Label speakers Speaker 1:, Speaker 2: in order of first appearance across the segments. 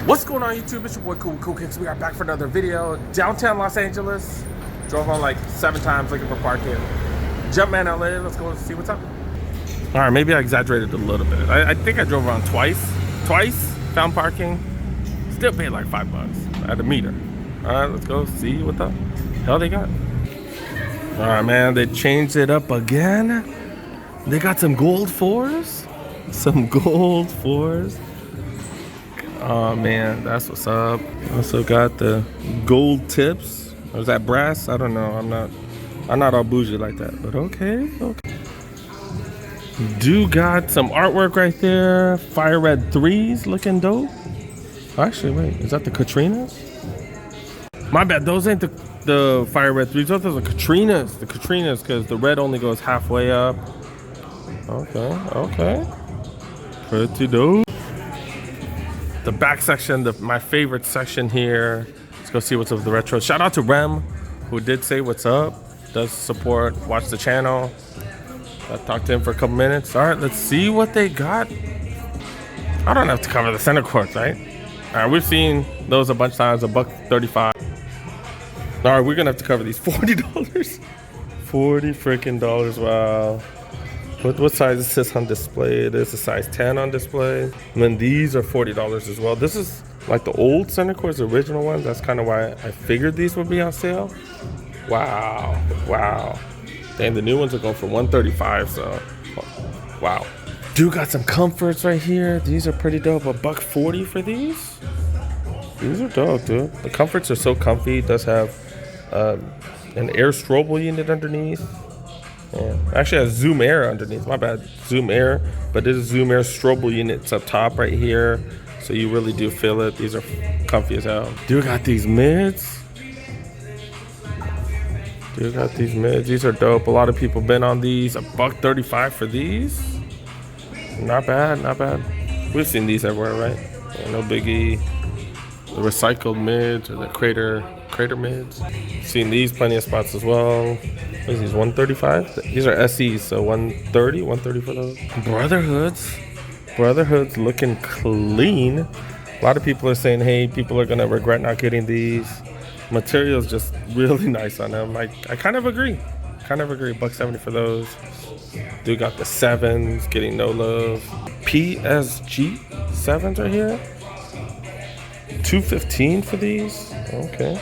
Speaker 1: What's going on YouTube? It's your boy Cool Kicks. We are back for another video. Downtown Los Angeles. Drove on like 7 times looking for parking. Jumpman LA. Let's go and see what's up. All right, maybe I exaggerated a little bit. I think I drove around twice. Found parking. Still paid like $5 at a meter. All right, let's go see what the hell they got. All right, man. They changed it up again. They got some gold fours. Oh man, that's what's up. Also got the gold tips. Or is that brass? I don't know. I'm not all bougie like that, but okay. Do got some artwork right there. Fire red 3s looking dope. Actually, wait, is that the Katrinas? My bad, those ain't the fire red 3s. Those are the Katrinas. The Katrinas, because the red only goes halfway up. Okay. Pretty dope. The back section, my favorite section here. Let's go see what's up with the retro. Shout out to Rem, who did say what's up. Does support, watch the channel. I talked to him for a couple minutes. All right, let's see what they got. I don't have to cover the center courts, right? All right, we've seen those a bunch of times, $1.35. All right, we're gonna have to cover these $40. $40 freaking, wow. What size is this on display? It is a size 10 on display. And then these are $40 as well. This is like the old center courts, the original ones. That's kind of why I figured these would be on sale. Wow. Dang, the new ones are going for $135, so wow. Dude got some comforts right here. These are pretty dope. $140 for these? These are dope, dude. The comforts are so comfy. It does have an air strobo unit underneath. Yeah. Actually has Zoom Air underneath, my bad, Zoom Air, but this is Zoom Air strobo units up top right here, so you really do feel it. These are comfy as hell. Dude got these mids. These are dope. A lot of people been on these. $1.35 for these. Not bad. We've seen these everywhere, right? Yeah, no biggie. The recycled mids or the crater mids. Seen these plenty of spots as well. What is these, $135? These are SEs, so $130 for those. Brotherhood's looking clean. A lot of people are saying, hey, people are gonna regret not getting these. Material's just really nice on them. I kind of agree. $1.70 for those. Dude got the 7s, getting no love. PSG 7s right here. $2.15 for these. Okay.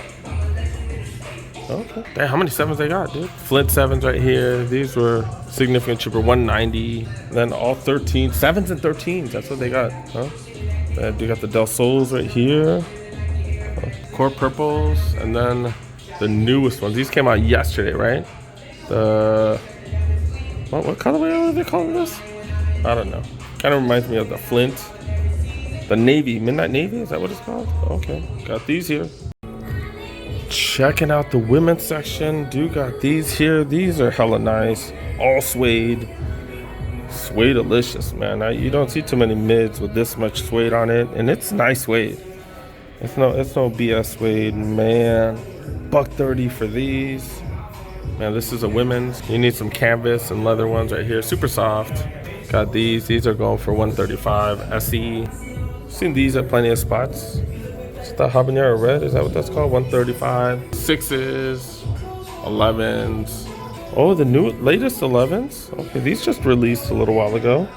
Speaker 1: Damn, how many 7s they got, dude? Flint 7s right here. These were significantly cheaper, $190. Then all 13s, 7s and 13s. That's what they got, huh? They got the Del Sols right here. Core purples, and then the newest ones. These came out yesterday, right? What colorway are they calling this? I don't know. Kind of reminds me of the Flint. The Navy, Midnight Navy, is that what it's called? Okay, got these here. Checking out the women's section. Dude got these here. These are hella nice. All suede. Suede-delicious, man. You don't see too many mids with this much suede on it, and it's nice suede. It's no BS suede, man. $1.30 for these. Man, this is a women's. You need some canvas and leather ones right here. Super soft. Got these. These are going for $135. SE. Seen these at plenty of spots. It's the habanero red. Is that what that's called? $135. 6s. 11s. Oh, the latest 11s. Okay, these just released a little while ago.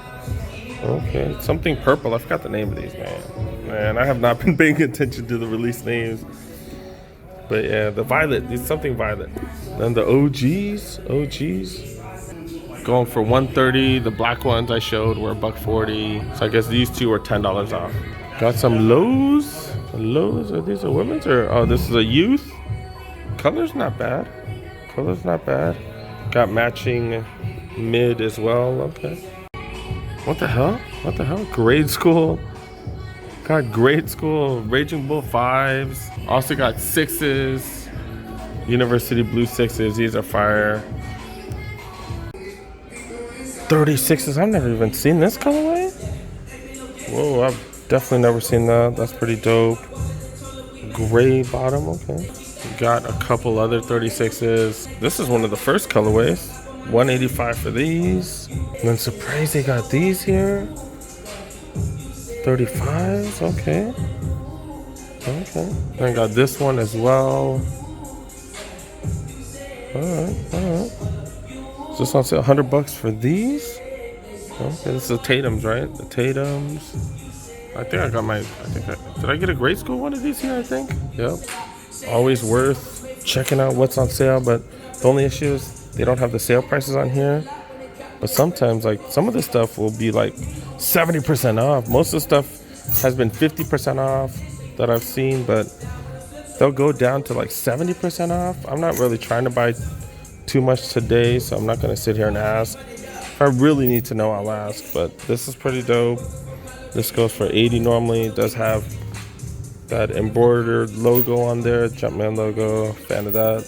Speaker 1: Okay, something purple. I forgot the name of these, man. I have not been paying attention to the release names. But yeah, the violet. It's something violet. Then the OGs. Going for $130. The black ones I showed were $140. So I guess these two are $10 off. Got some lows. Are these a women's or this is a youth? Color's not bad. Got matching mid as well. Okay. What the hell? Grade school. Got grade school Raging Bull 5s. Also got 6s. University Blue 6s. These are fire. 36s. I've never even seen this colorway. Whoa, I've definitely never seen that. That's pretty dope. Gray bottom. Okay. Got a couple other 36s. This is one of the first colorways. $185 for these. And then surprised they got these here. 35s, okay. Okay. I got this one as well. Alright, alright. Is this on sale? $100 for these? Okay, this is the Tatums, right? The Tatums. I think I got my, did I get a grade school one of these here, I think? Yep. Always worth checking out what's on sale, but the only issue is they don't have the sale prices on here. But sometimes, like, some of the stuff will be like 70% off. Most of the stuff has been 50% off that I've seen, but they'll go down to like 70% off. I'm not really trying to buy too much today, so I'm not going to sit here and ask. If I really need to know, I'll ask, but this is pretty dope. This goes for $80 normally. It does have that embroidered logo on there, Jumpman logo. Fan of that.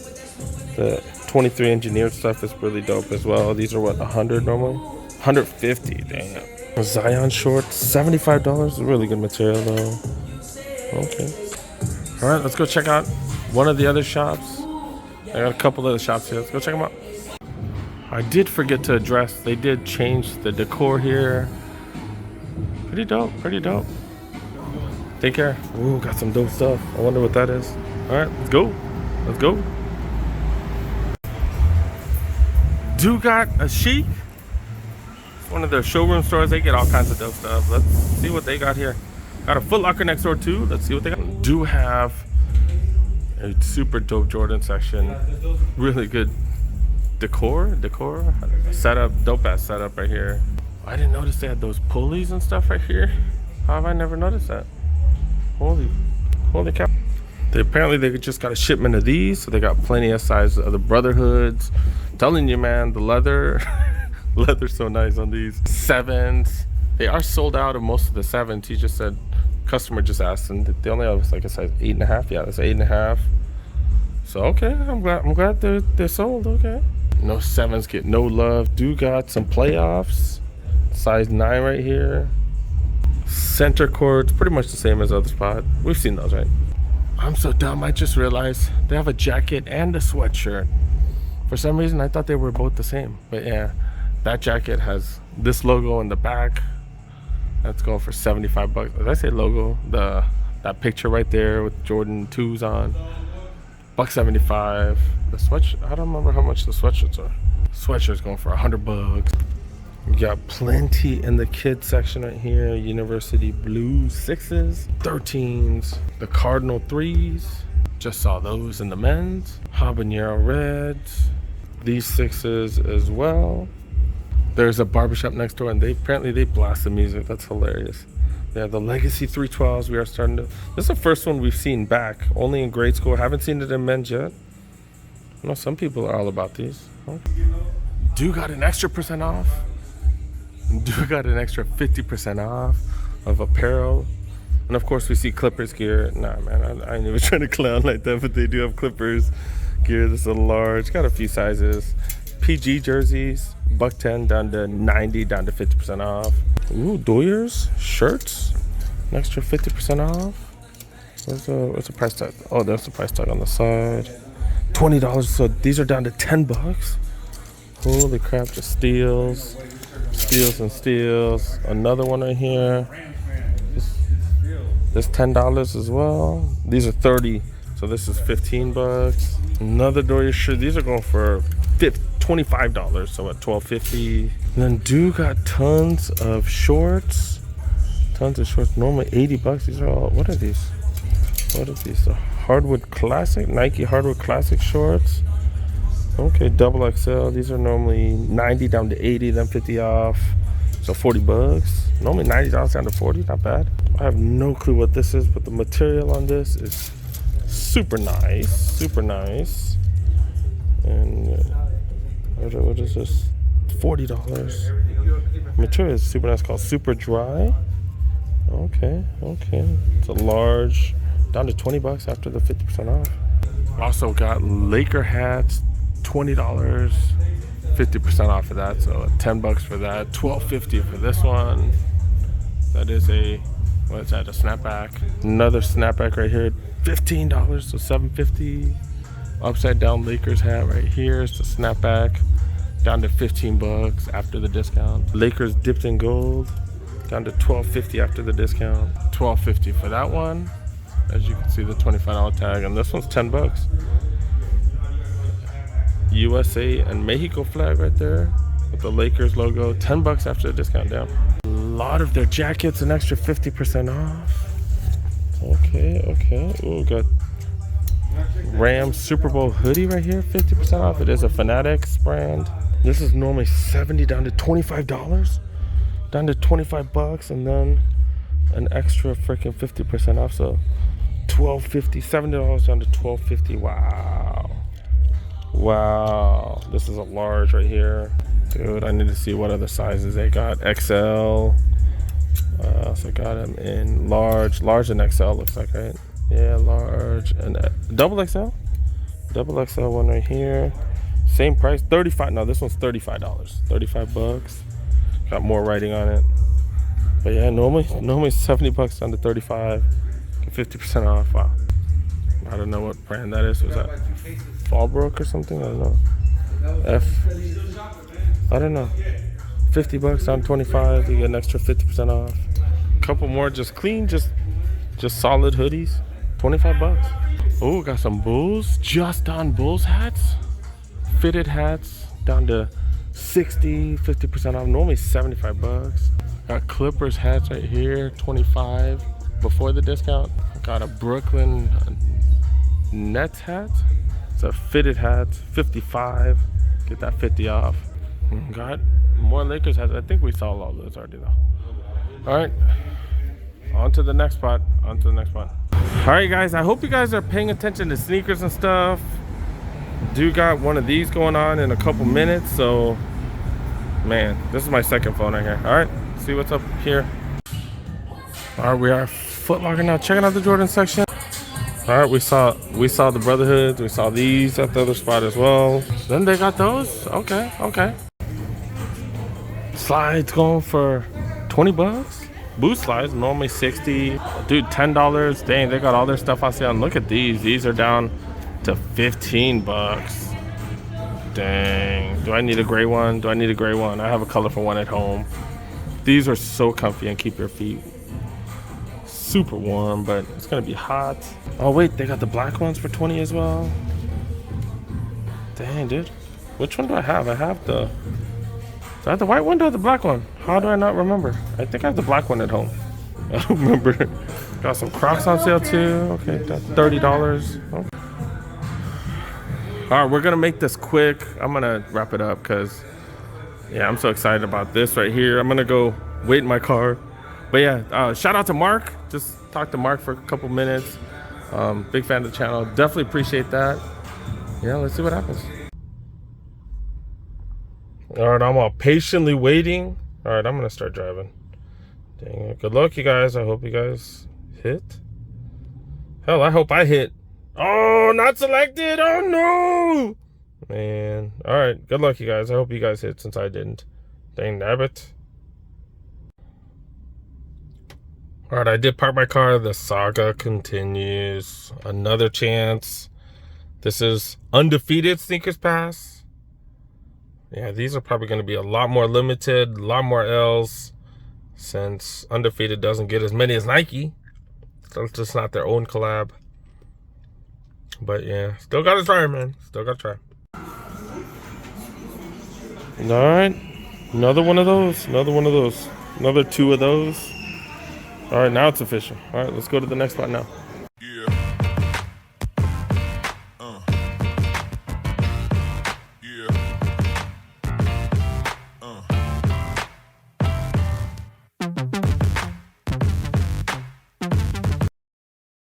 Speaker 1: The 23 engineered stuff is really dope as well. These are what, 100 normally? 150, dang. Zion shorts, $75. Really good material though. Okay. All right, let's go check out one of the other shops. I got a couple other shops here. Let's go check them out. I did forget to address, they did change the decor here. Pretty dope, pretty dope. Take care. Ooh, got some dope stuff. I wonder what that is. All right, let's go. Let's go. Do got a Shiekh. It's one of their showroom stores. They get all kinds of dope stuff. Let's see what they got here. Got a Foot Locker next door too. Let's see what they got. Do have a super dope Jordan section. Really good decor setup. Dope ass setup right here. I didn't notice they had those pulleys and stuff right here. How have I never noticed that? Holy cow. Apparently they just got a shipment of these, so they got plenty of size of the Brotherhoods. I'm telling you, man, the leather's so nice on these. 7s. They are sold out of most of the 7s. He just said, customer just asked, and they only have like a size 8.5. Yeah, that's 8.5. So okay, I'm glad they're sold. Okay. No 7s get no love. Do got some playoffs. Size 9 right here. Center cords, pretty much the same as other spot. We've seen those, right? I'm so dumb, I just realized they have a jacket and a sweatshirt. For some reason, I thought they were both the same. But yeah, that jacket has this logo in the back. That's going for $75. Did I say logo? That picture right there with Jordan 2s on. $175. The sweatshirt, I don't remember how much the sweatshirts are. Sweatshirt's going for $100. We got plenty in the kids section right here. University blue 6s, 13s, the Cardinal 3s. Just saw those in the men's. Habanero reds, these 6s as well. There's a barbershop next door, and apparently they blast the music. That's hilarious. Yeah, the Legacy 312s. We are starting to. This is the first one we've seen back. Only in grade school. Haven't seen it in men's yet. I know some people are all about these. Huh? Do got an extra % off. Do got an extra 50% off of apparel. And of course we see Clippers gear. Nah, man, I ain't even trying to clown like that, but they do have Clippers gear. This is a large, got a few sizes. PG jerseys, $110 down to $90, down to 50% off. Ooh, Doyers shirts, an extra 50% off. Where's the price tag? Oh, there's the price tag on the side. $20, so these are down to $10. Holy crap, just steals and steals. Another one right here. This $10 as well. These are 30, so this is $15. Another Doyer shirt. These are going for $25, so at $12.50. And then Do got tons of shorts. Normally $80. These are all. What are these? The Hardwood Classic, Nike Hardwood Classic shorts. Okay, double XL. These are normally $90 down to $80, then $50 off. So $40. Normally $90 down to $40, not bad. I have no clue what this is, but the material on this is super nice. And what is this? $40. Material is super nice, called Super Dry. Okay. It's a large, down to $20 after the 50% off. Also got Laker hats, $20, 50% off of that, so $10 for that, $12.50 for this one. That is a snapback. Another snapback right here, $15, so $7.50. Upside down Lakers hat right here. It's the snapback, down to $15 after the discount. Lakers dipped in gold, down to $12.50 after the discount. $12.50 for that one. As you can see, the $25 tag, and this one's 10 bucks. USA and Mexico flag right there with the Lakers logo. 10 bucks after the discount down. A lot of their jackets, an extra 50% off. Okay. Ooh, got Rams Super Bowl hoodie right here, 50% off. It is a Fanatics brand. This is normally $70 down to $25. Down to 25 bucks, and then an extra freaking 50% off. So $12.50, $70 down to $12.50. Wow. This is a large right here. Dude, I need to see what other sizes they got. XL. So I got them in large and XL, looks like, right? Yeah, large and double XL. Double XL one right here. Same price, 35. No, this one's $35. 35 bucks. Got more writing on it. But yeah, normally 70 bucks down to 35. 50% off. Wow. I don't know what brand that is. Was that Fallbrook or something? I don't know. I don't know. 50 bucks down 25. You get an extra 50% off. Couple more just clean, just solid hoodies. 25 bucks. Oh, got some Bulls. Just on Bulls hats. Fitted hats down to 60, 50% off. Normally 75 bucks. Got Clippers hats right here, 25 before the discount. Got a Brooklyn Nets hat. It's a fitted hat, 55. Get that 50 off. Got more Lakers hats. I think we saw all those already though. All right, on to the next spot. All right, guys, I hope you guys are paying attention to sneakers and stuff. Do got one of these going on in a couple minutes, so man, this is my second phone right here. All right, see what's up here. All right, we are Foot Locker now, checking out the Jordan section. All right, we saw the Brotherhoods. We saw these at the other spot as well. Then they got those. Okay. Slides going for 20 bucks. Boot slides normally 60. Dude, $10. Dang, they got all their stuff on sale. And look at these. These are down to 15 bucks. Dang. Do I need a gray one? I have a colorful one at home. These are so comfy and keep your feet super warm, but it's gonna be hot. Oh wait, they got the black ones for 20 as well. Dang, dude. Which one do I have? Do I have the white one or the black one? How do I not remember? I think I have the black one at home. I don't remember. Got some Crocs on sale too. Okay, that's $30. Okay. All right, we're gonna make this quick. I'm gonna wrap it up because, yeah, I'm so excited about this right here. I'm gonna go wait in my car. But yeah, shout out to Mark. Just talked to Mark for a couple minutes. Big fan of the channel. Definitely appreciate that. Yeah, let's see what happens. All right, I'm all patiently waiting. All right, I'm gonna start driving. Dang it. Good luck, you guys. I hope you guys hit. Hell, I hope I hit. Oh, not selected. Oh no, man. All right, good luck, you guys. I hope you guys hit since I didn't. Dang nabbit. All right, I did park my car. The saga continues. Another chance. This is undefeated sneakers pass. Yeah, these are probably going to be a lot more limited, a lot more L's, since undefeated doesn't get as many as Nike. So it's just not their own collab. But yeah, still got to try, man. Still got to try. All right, another one of those. Another two of those. All right, now it's official. All right, let's go to the next spot now.
Speaker 2: Yeah.